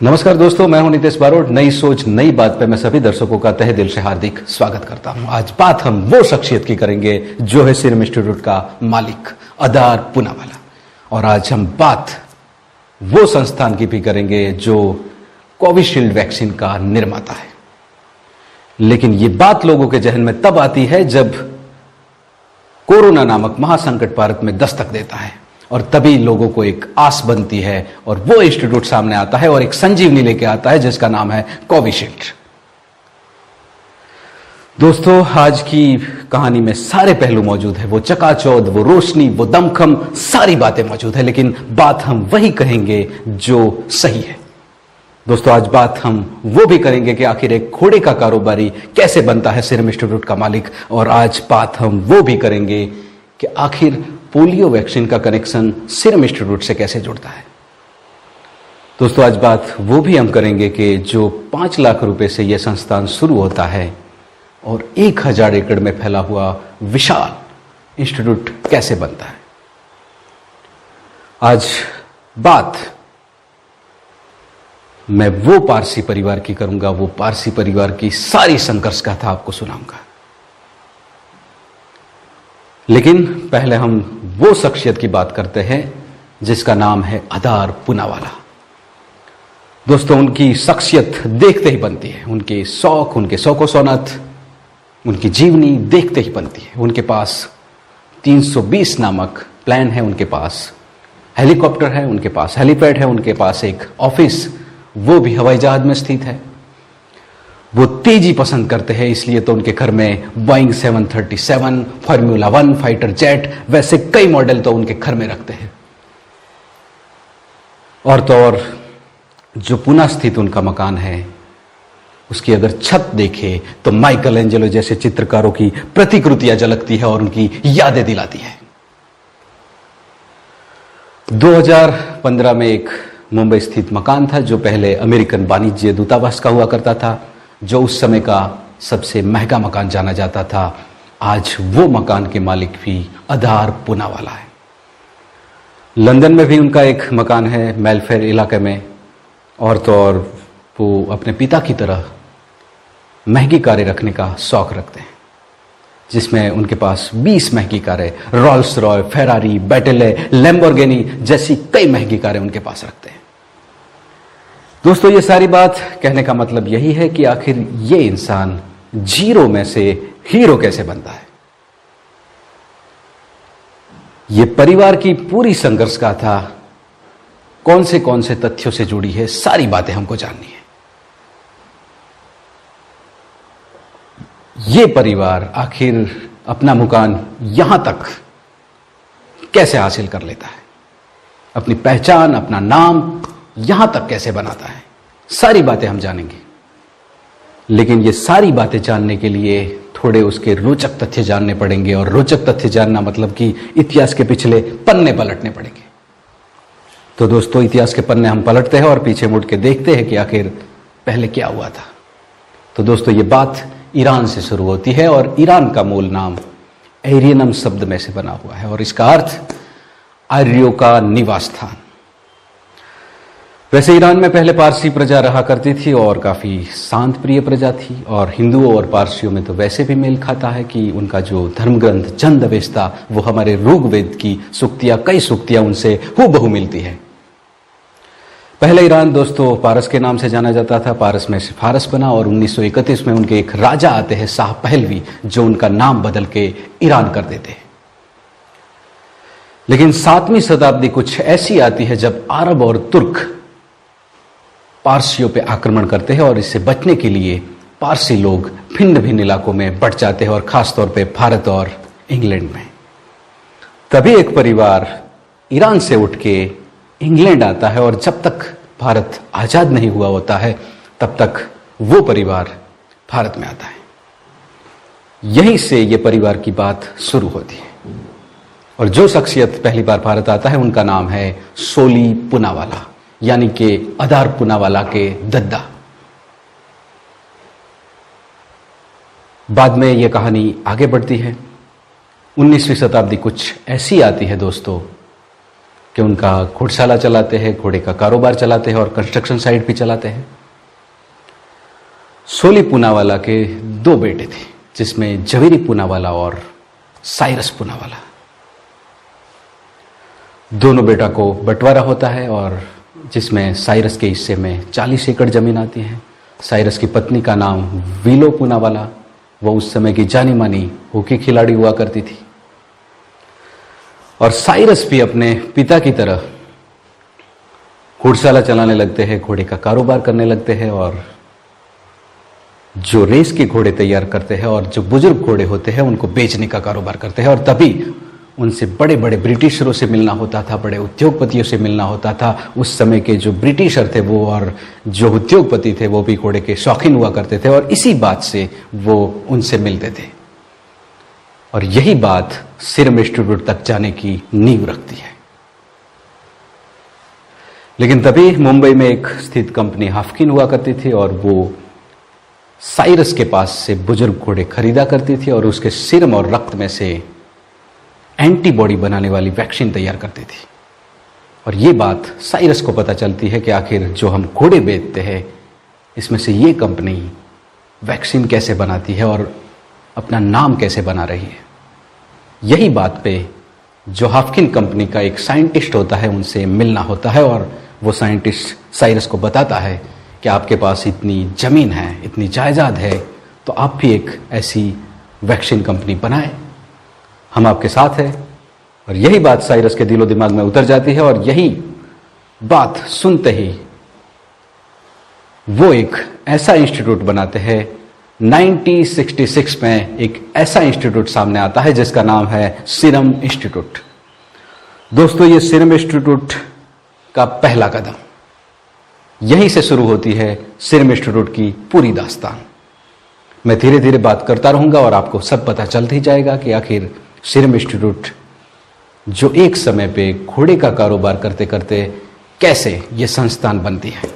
नमस्कार दोस्तों, मैं हूं नितेश बारोट। नई सोच नई बात पे मैं सभी दर्शकों का तहे दिल से हार्दिक स्वागत करता हूं। आज बात हम वो शख्सियत की करेंगे जो है सीरम इंस्टीट्यूट का मालिक अदार पूनावाला। और आज हम बात वो संस्थान की भी करेंगे जो कोविशील्ड वैक्सीन का निर्माता है। लेकिन ये बात लोगों के जहन में तब आती है जब कोरोना नामक महासंकट भारत में दस्तक देता है, और तभी लोगों को एक आस बनती है और वो इंस्टीट्यूट सामने आता है और एक संजीवनी लेके आता है जिसका नाम है कोविशील्ड। दोस्तों, आज की कहानी में सारे पहलू मौजूद है, वो चकाचौंध, वो रोशनी, वो दमखम, सारी बातें मौजूद है। लेकिन बात हम वही कहेंगे जो सही है। दोस्तों, आज बात हम वो भी करेंगे कि आखिर एक घोड़े का कारोबारी कैसे बनता है सीरम इंस्टीट्यूट का मालिक। और आज बात हम वो भी करेंगे कि आखिर पोलियो वैक्सीन का कनेक्शन सीरम इंस्टीट्यूट से कैसे जुड़ता है। दोस्तों, आज बात वो भी हम करेंगे कि जो 5 लाख रुपए से यह संस्थान शुरू होता है और 1000 एकड़ में फैला हुआ विशाल इंस्टीट्यूट कैसे बनता है। आज बात मैं वो पारसी परिवार की करूंगा, वो पारसी परिवार की सारी संघर्ष गाथा आपको सुनाऊंगा। लेकिन पहले हम वो शख्सियत की बात करते हैं जिसका नाम है अदार पूनावाला। दोस्तों, उनकी शख्सियत देखते ही बनती है, उनके शौक, उनके शौको शौनत, उनकी जीवनी देखते ही बनती है। उनके पास 320 नामक प्लान है, उनके पास हेलीकॉप्टर है, उनके पास हेलीपैड है, उनके पास एक ऑफिस, वो भी हवाई जहाज में स्थित है। वो तेजी पसंद करते हैं, इसलिए तो उनके घर में बोइंग 737, फॉर्मूला 1 फाइटर जेट, वैसे कई मॉडल तो उनके घर में रखते हैं। और तो और जो पुणे स्थित उनका मकान है, उसकी अगर छत देखे तो माइकल एंजेलो जैसे चित्रकारों की प्रतिकृतियां झलकती है और उनकी यादें दिलाती है। 2015 में एक मुंबई स्थित मकान था जो पहले अमेरिकन वाणिज्य दूतावास का हुआ करता था, जो उस समय का सबसे महंगा मकान जाना जाता था। आज वो मकान के मालिक भी अदार पूनावाला है। लंदन में भी उनका एक मकान है मेलफेयर इलाके में। और तो और वो अपने पिता की तरह महंगी कारें रखने का शौक रखते हैं, जिसमें उनके पास 20 महंगी कारें, रोल्स रॉय, फेरारी, बेटेले, लैम्बोर्गिनी जैसी कई महंगी कारें उनके पास रखते हैं। दोस्तों, ये सारी बात कहने का मतलब यही है कि आखिर ये इंसान जीरो में से हीरो कैसे बनता है। ये परिवार की पूरी संघर्ष गाथा कौन से तथ्यों से जुड़ी है, सारी बातें हमको जाननी है। ये परिवार आखिर अपना मुकाम यहां तक कैसे हासिल कर लेता है, अपनी पहचान, अपना नाम यहां तक कैसे बनाता है, सारी बातें हम जानेंगे। लेकिन ये सारी बातें जानने के लिए थोड़े उसके रोचक तथ्य जानने पड़ेंगे। और रोचक तथ्य जानना मतलब कि इतिहास के पिछले पन्ने पलटने पड़ेंगे। तो दोस्तों, इतिहास के पन्ने हम पलटते हैं और पीछे मुड़ के देखते हैं कि आखिर पहले क्या हुआ था। तो दोस्तों, ये बात ईरान से शुरू होती है और ईरान का मूल नाम एरियनम शब्द में से बना हुआ है और इसका अर्थ आर्यों का निवास स्थान। वैसे ईरान में पहले पारसी प्रजा रहा करती थी और काफी शांत प्रिय प्रजा थी। और हिंदुओं और पारसियों में तो वैसे भी मेल खाता है कि उनका जो धर्मग्रंथ छंदवेस्ता, वो हमारे ऋग्वेद की सूक्तियां, कई सूक्तियां उनसे हूबहू मिलती है। पहले ईरान दोस्तों पारस के नाम से जाना जाता था, पारस में से फारस बना और 1931 में उनके एक राजा आते हैं शाह पहलवी, जो उनका नाम बदल के ईरान कर देते हैं। लेकिन 7वीं शताब्दी कुछ ऐसी आती है जब अरब और तुर्क पारसियों पे आक्रमण करते हैं और इससे बचने के लिए पारसी लोग भिन्न भिन्न इलाकों में बढ़ जाते हैं और खासतौर पे भारत और इंग्लैंड में। तभी एक परिवार ईरान से उठ के इंग्लैंड आता है और जब तक भारत आजाद नहीं हुआ होता है तब तक वो परिवार भारत में आता है। यहीं से ये परिवार की बात शुरू होती है। और जो शख्सियत पहली बार भारत आता है उनका नाम है सोली पूनावाला, यानी कि अदार पूनावाला के दद्दा। बाद में यह कहानी आगे बढ़ती है। 19वीं शताब्दी कुछ ऐसी आती है दोस्तों कि उनका घुड़शाला चलाते हैं, घोड़े का कारोबार चलाते हैं और कंस्ट्रक्शन साइट भी चलाते हैं। सोली पूनावाला के 2 बेटे थे, जिसमें जवेरी पूनावाला और साइरस पूनावाला। दोनों बेटा को बंटवारा होता है और जिसमें साइरस के हिस्से में 40 एकड़ जमीन आती है। साइरस की पत्नी का नाम विलो पूनावाला, वो उस समय की जानी मानी हॉकी खिलाड़ी हुआ करती थी। और साइरस भी अपने पिता की तरह घुड़शाला चलाने लगते हैं, घोड़े का कारोबार करने लगते हैं और जो रेस के घोड़े तैयार करते हैं और जो बुजुर्ग घोड़े होते हैं उनको बेचने का कारोबार करते हैं। और तभी उनसे बड़े बड़े ब्रिटिशरों से मिलना होता था, बड़े उद्योगपतियों से मिलना होता था। उस समय के जो ब्रिटिशर थे वो और जो उद्योगपति थे वो भी घोड़े के शौकीन हुआ करते थे और इसी बात से वो उनसे मिलते थे। और यही बात सीरम इंस्टीट्यूट तक जाने की नींव रखती है। लेकिन तभी मुंबई में एक स्थित कंपनी हाफकिन हुआ करती थी और वो साइरस के पास से बुजुर्ग घोड़े खरीदा करती थी और उसके सीरम और रक्त में से एंटीबॉडी बनाने वाली वैक्सीन तैयार करती थी। और ये बात साइरस को पता चलती है कि आखिर जो हम घोड़े बेचते हैं इसमें से ये कंपनी वैक्सीन कैसे बनाती है और अपना नाम कैसे बना रही है। यही बात पे जो हाफकिन कंपनी का एक साइंटिस्ट होता है उनसे मिलना होता है और वो साइंटिस्ट साइरस को बताता है कि आपके पास इतनी जमीन है, इतनी जायदाद है, तो आप भी एक ऐसी वैक्सीन कंपनी बनाएं, हम आपके साथ हैं। और यही बात साइरस के दिलो दिमाग में उतर जाती है और यही बात सुनते ही वो एक ऐसा इंस्टीट्यूट बनाते हैं। 1966 में एक ऐसा इंस्टीट्यूट सामने आता है जिसका नाम है सीरम इंस्टीट्यूट। दोस्तों, ये सीरम इंस्टीट्यूट का पहला कदम, यहीं से शुरू होती है सीरम इंस्टीट्यूट की पूरी दास्तान। मैं धीरे धीरे बात करता रहूंगा और आपको सब पता चलता ही जाएगा कि आखिर सीरम इंस्टीट्यूट जो एक समय पे घोड़े का कारोबार करते करते कैसे ये संस्थान बनती है।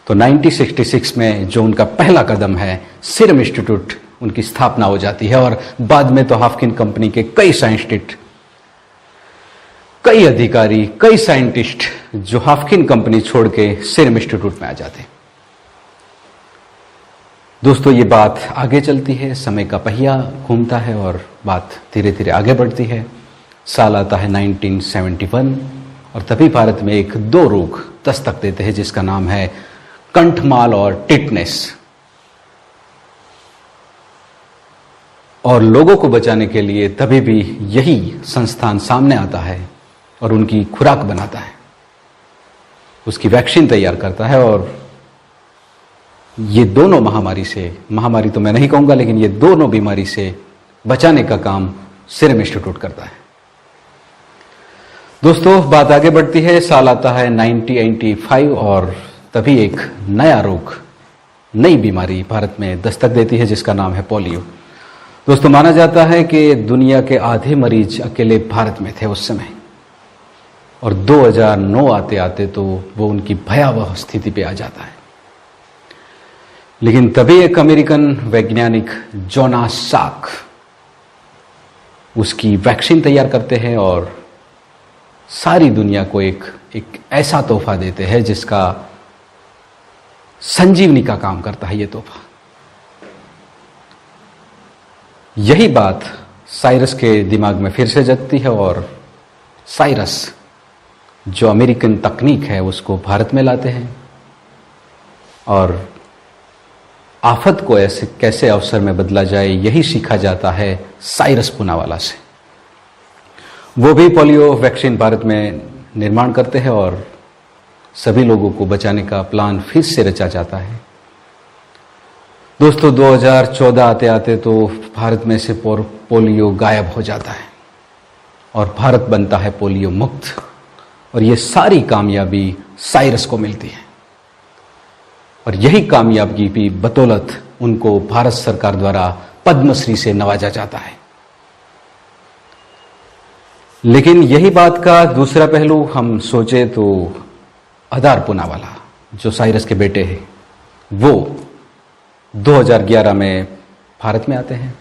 तो 1966 में जो उनका पहला कदम है, सीरम इंस्टीट्यूट, उनकी स्थापना हो जाती है और बाद में तो हाफकिन कंपनी के कई साइंटिस्ट, कई अधिकारी, कई साइंटिस्ट जो हाफकिन कंपनी छोड़ के सीरम इंस्टीट्यूट में आ जाते हैं। दोस्तों, ये बात आगे चलती है, समय का पहिया घूमता है और बात धीरे धीरे आगे बढ़ती है। साल आता है 1971 और तभी भारत में एक 2 रोग दस्तक देते हैं जिसका नाम है कंठमाल और टिटनेस। और लोगों को बचाने के लिए तभी भी यही संस्थान सामने आता है और उनकी खुराक बनाता है, उसकी वैक्सीन तैयार करता है। और ये दोनों महामारी तो मैं नहीं कहूंगा, लेकिन ये दोनों बीमारी से बचाने का काम सीरम इंस्टीट्यूट करता है। दोस्तों, बात आगे बढ़ती है। साल आता है 1985 और तभी एक नया रोग, नई बीमारी भारत में दस्तक देती है जिसका नाम है पोलियो। दोस्तों, माना जाता है कि दुनिया के आधे मरीज अकेले भारत में थे उस समय और 2009 आते आते तो वो उनकी भयावह स्थिति पे आ जाता है। लेकिन तभी एक अमेरिकन वैज्ञानिक जोनास साक उसकी वैक्सीन तैयार करते हैं और सारी दुनिया को एक ऐसा तोहफा देते हैं जिसका संजीवनी का काम करता है ये तोहफा। यही बात साइरस के दिमाग में फिर से जगती है और साइरस जो अमेरिकन तकनीक है उसको भारत में लाते हैं और आफत को ऐसे कैसे अवसर में बदला जाए यही सीखा जाता है साइरस पूनावाला से। वो भी पोलियो वैक्सीन भारत में निर्माण करते हैं और सभी लोगों को बचाने का प्लान फिर से रचा जाता है। दोस्तों, 2014 आते आते तो भारत में से पोलियो गायब हो जाता है और भारत बनता है पोलियो मुक्त। और ये सारी कामयाबी साइरस को मिलती है और यही कामयाबी की बदौलत उनको भारत सरकार द्वारा पद्मश्री से नवाजा जाता है। लेकिन यही बात का दूसरा पहलू हम सोचे तो अदार पूनावाला जो साइरस के बेटे हैं वो 2011 में भारत में आते हैं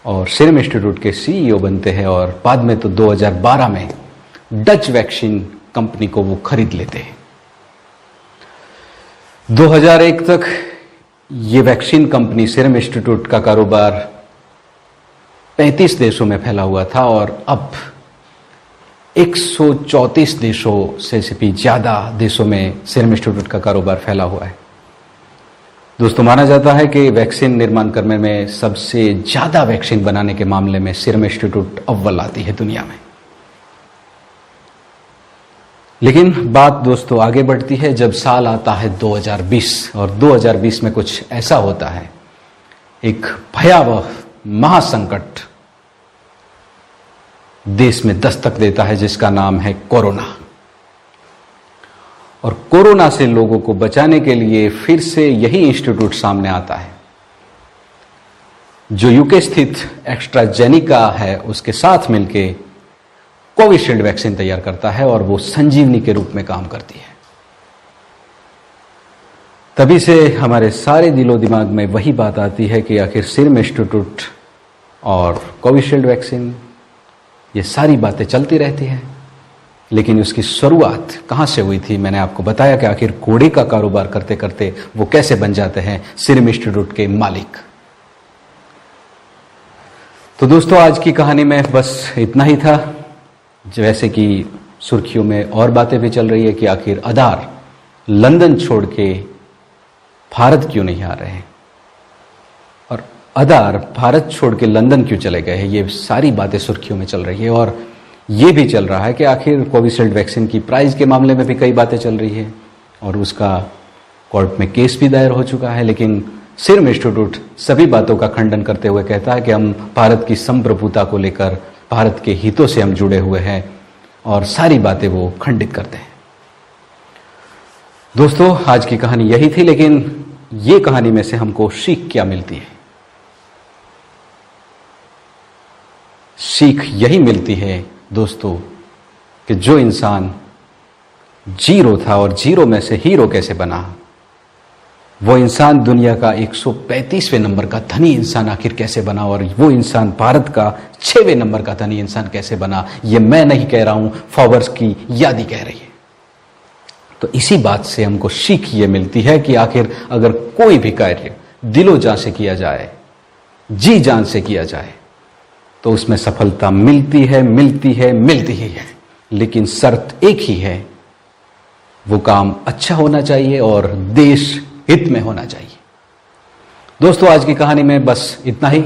और सीरम इंस्टीट्यूट के CEO बनते हैं और बाद में तो 2012 में डच वैक्सीन कंपनी को वो खरीद लेते हैं। 2001 तक ये वैक्सीन कंपनी सीरम इंस्टीट्यूट का कारोबार 35 देशों में फैला हुआ था और अब 134 देशों से भी ज्यादा देशों में सीरम इंस्टीट्यूट का कारोबार फैला हुआ है। दोस्तों, माना जाता है कि वैक्सीन निर्माण करने में सबसे ज्यादा वैक्सीन बनाने के मामले में सीरम इंस्टीट्यूट अव्वल आती है दुनिया में। लेकिन बात दोस्तों आगे बढ़ती है जब साल आता है 2020 और 2020 में कुछ ऐसा होता है, एक भयावह महासंकट देश में दस्तक देता है जिसका नाम है कोरोना। और कोरोना से लोगों को बचाने के लिए फिर से यही इंस्टीट्यूट सामने आता है जो यूके स्थित एस्ट्राजेनिका है, उसके साथ मिलकर कोविशील्ड वैक्सीन तैयार करता है और वो संजीवनी के रूप में काम करती है। तभी से हमारे सारे दिलो दिमाग में वही बात आती है कि आखिर सीरम इंस्टीट्यूट और कोविशील्ड वैक्सीन, ये सारी बातें चलती रहती हैं, लेकिन उसकी शुरुआत कहां से हुई थी? मैंने आपको बताया कि आखिर घोड़े का कारोबार करते करते वो कैसे बन जाते हैं सीरम इंस्टीट्यूट के मालिक। तो दोस्तों, आज की कहानी में बस इतना ही था। जैसे कि सुर्खियों में और बातें भी चल रही है कि आखिर आधार लंदन छोड़ के भारत क्यों नहीं आ रहे हैं और आधार भारत छोड़ के लंदन क्यों चले गए हैं, ये सारी बातें सुर्खियों में चल रही है। और ये भी चल रहा है कि आखिर कोविशील्ड वैक्सीन की प्राइस के मामले में भी कई बातें चल रही है और उसका कोर्ट में केस भी दायर हो चुका है। लेकिन सीरम इंस्टीट्यूट सभी बातों का खंडन करते हुए कहता है कि हम भारत की संप्रभुता को लेकर, भारत के हितों से हम जुड़े हुए हैं और सारी बातें वो खंडित करते हैं। दोस्तों, आज की कहानी यही थी, लेकिन ये कहानी में से हमको सीख क्या मिलती है? सीख यही मिलती है दोस्तों कि जो इंसान जीरो था और जीरो में से हीरो कैसे बना, वो इंसान दुनिया का 135वें नंबर का धनी इंसान आखिर कैसे बना, और वो इंसान भारत का 6वें नंबर का धनी इंसान कैसे बना, ये मैं नहीं कह रहा हूं, फोर्ब्स की यादी कह रही है। तो इसी बात से हमको सीख ये मिलती है कि आखिर अगर कोई भी कार्य दिलो जान से किया जाए, जी जान से किया जाए, तो उसमें सफलता मिलती है, मिलती है, मिलती ही है। लेकिन शर्त एक ही है, वो काम अच्छा होना चाहिए और देश हित में होना चाहिए। दोस्तों, आज की कहानी में बस इतना ही।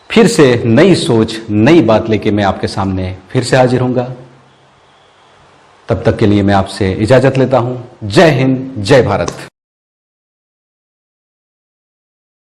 फिर से नई सोच, नई बात लेके मैं आपके सामने फिर से हाजिर होऊंगा। तब तक के लिए मैं आपसे इजाजत लेता हूं। जय हिंद, जय भारत।